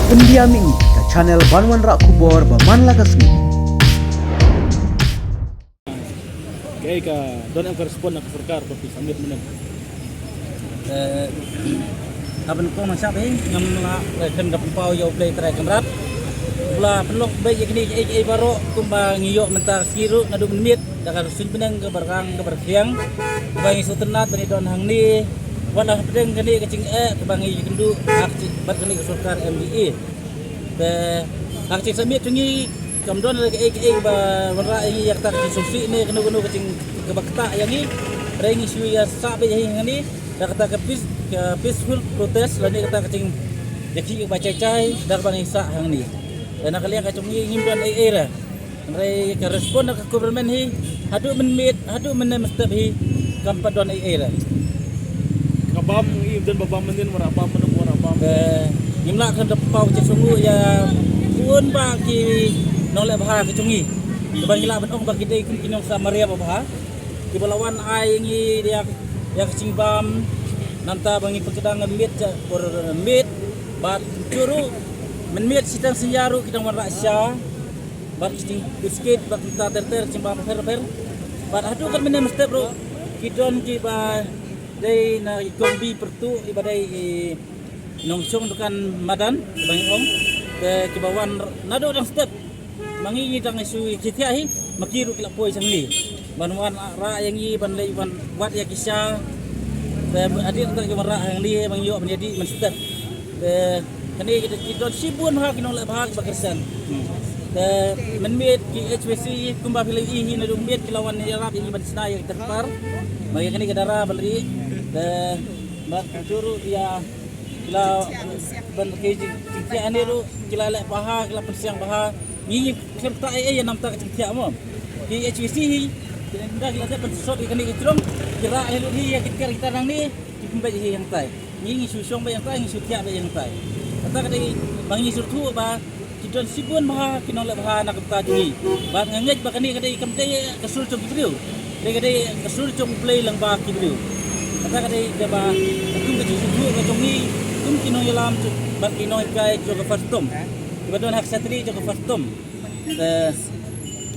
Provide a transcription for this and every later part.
Pendiaming ke channel Banwan Rak Kubor Baman Lagasmi. Kaya ka doon ang korespond ng Surkar tapi sambil menang. Abang ko masabi ngam la kan da pau yo play try kamrat. Bula pelok bay yakni ai baro kumba ngiyo menta siru ngadu menit dakan sun benang ke barang ke bersiang. Bang isu tenat bani don hang ni wala pedeng kani kecing ke bangi kendu hak bat kani Surkar MBE. Be hak cik samit tungi kamdon ke ba wara ai yak tak susi ni kenu kecing ke bakta yang ni rengi siu ya sabe yang ni dah kata ke peaceful protest lani kata kecing yakki baca cai dar bang isa hang ni dan kalian kacung ngimban ai ra rai ke respon ke government hi hadu menmit hadu menemstep hi kampa don ai ra Kabam i dan babam menin wara bam menang wara bam. Ngimla kan depau cek sungu ya pun ba ki nolak bah kecungi bang ila benong bagi dei kinong sa Maria bah ki balawan ai ngi dia ya kecing bam nanta bangi pengkedangan mit por mit bat curu menmit sitang senjaru kita warna sya bat kecing biskuit bat ta ter cimbam fer bat hadu kan menem step bro kidon ki ba dei na kombi pertu ibadai nongsong dukan madan bang ong ke kibawan nado dang step mangi dang isu kitia hi makiru kila poi sangli banwan ra yang i ban lei ban wat ya kisah adik tak kemara yang ni mangyo menjadi menstep kani kita sibun ha kinong la bahag bakersan menmit ki HVC kumba pilih hi na dumit kilawan ni rap ini ban sna yang terpar magi kani kadara bali mak juru ya kila ban keji kitia ani ru kila la bahag kila persiang bahag ni serta ai nam tak kitia mo ki HVC hi tidak kita dapat shot ikan ni kecilong kira elu hi ya kita nang ni kumbai hi yang tai ngi susong ba yang tai ngi sutia ba yang tai kata kadai bangi surtu ba kidon sibun bah kinol bah nak ta jungi ba ngangej ba kani kadai kamte kasul cung video kadai kasul cung play lang ba ki video kata kadai da ba kum ka surtu ka jungi kum kinol yalam ba kinol kai jo ka fastom ba don hak satri jo ka fastom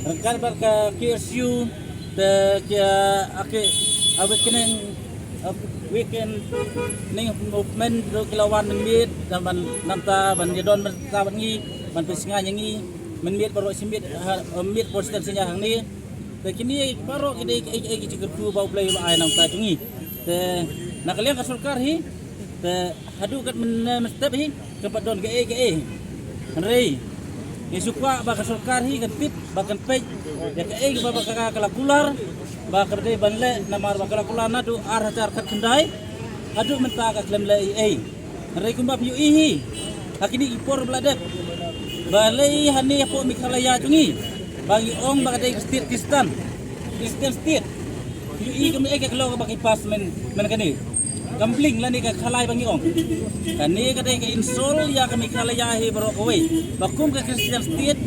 rangkar bar ka KSU kaya ake awak kena weekend ning movement do kilawan menmit dan ban nanta ban jadon ta ban ngi ban pesinga ngi menmit baru simit mit poster senya hang ni te kini baru kini ai cikir tu bau play lo ai nang ta jungi te nak kalian ka Surkar hi te hadu kat men step hi kepat don ke rei ni suka ba ka Surkar hi kan tip bakan page ya ke ba ka kalakular ba kerde banle namar ba kalakular na du ar hacar kat kendai adu menta ka klem le ai rei kumba piu hi hakini ipor bladet ba lei hani po mikhalaya jungi bagi ong ba kadai Kristen state piu i kum ai ka kalo ba kipas men kani gambling la ni ka khalai bangi ong kani kadai ka insol ya ka mikhalaya hi baro kowe bakum ka Christian state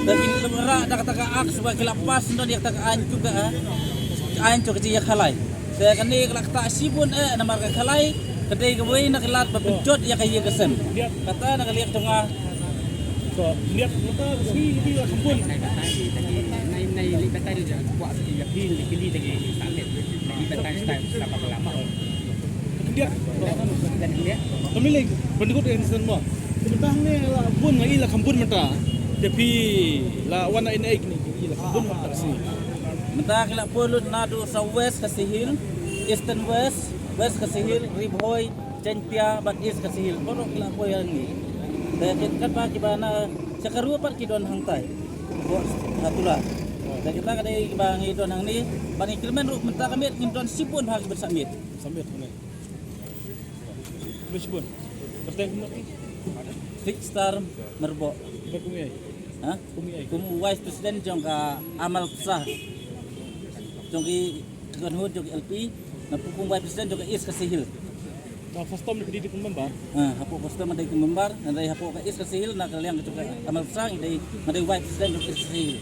daging lemera dak taka ak sebagai lapas ndo dia taka ancu ka ancu ke dia khalai saya kani kelak tak sibun namar ka khalai kedai ke we nak lat bebenjot ya kaya kesen kata nak lihat tengah So lihat mata si dia sempun. Nay libatay dia buat yakin pilih lagi sampai libatay style apa lama. Dia Dan dia pemilik pendukut instan mo. Sebentar ni la bun ngai la kambun mata. Tapi la wana in egg ni la kambun mata si. menta kila pulut nadu sa west kasihil eastern west kasihil ribhoy cengpia bat east kasihil kono kila poy ni dan kan ba kibana sakaru par kidon hangtai bos hatula dan kita kadai bang idon hang ni bani kilmen ru menta kami ngidon sipun hang bersamit Sambil ni. Besbun. Perteng mo ni. Six star merbo Berkumai. ha Kumai. kumu vice president jong ka amal sah jong ki kanhud jong LP na pukung vice president jong ka east kasihil Ba first time ni di pembar. hapo poster madai kumembar, nadai hapo ka is kasihil na kaliang kecuali amal sang idai madai white stand of is kasihil.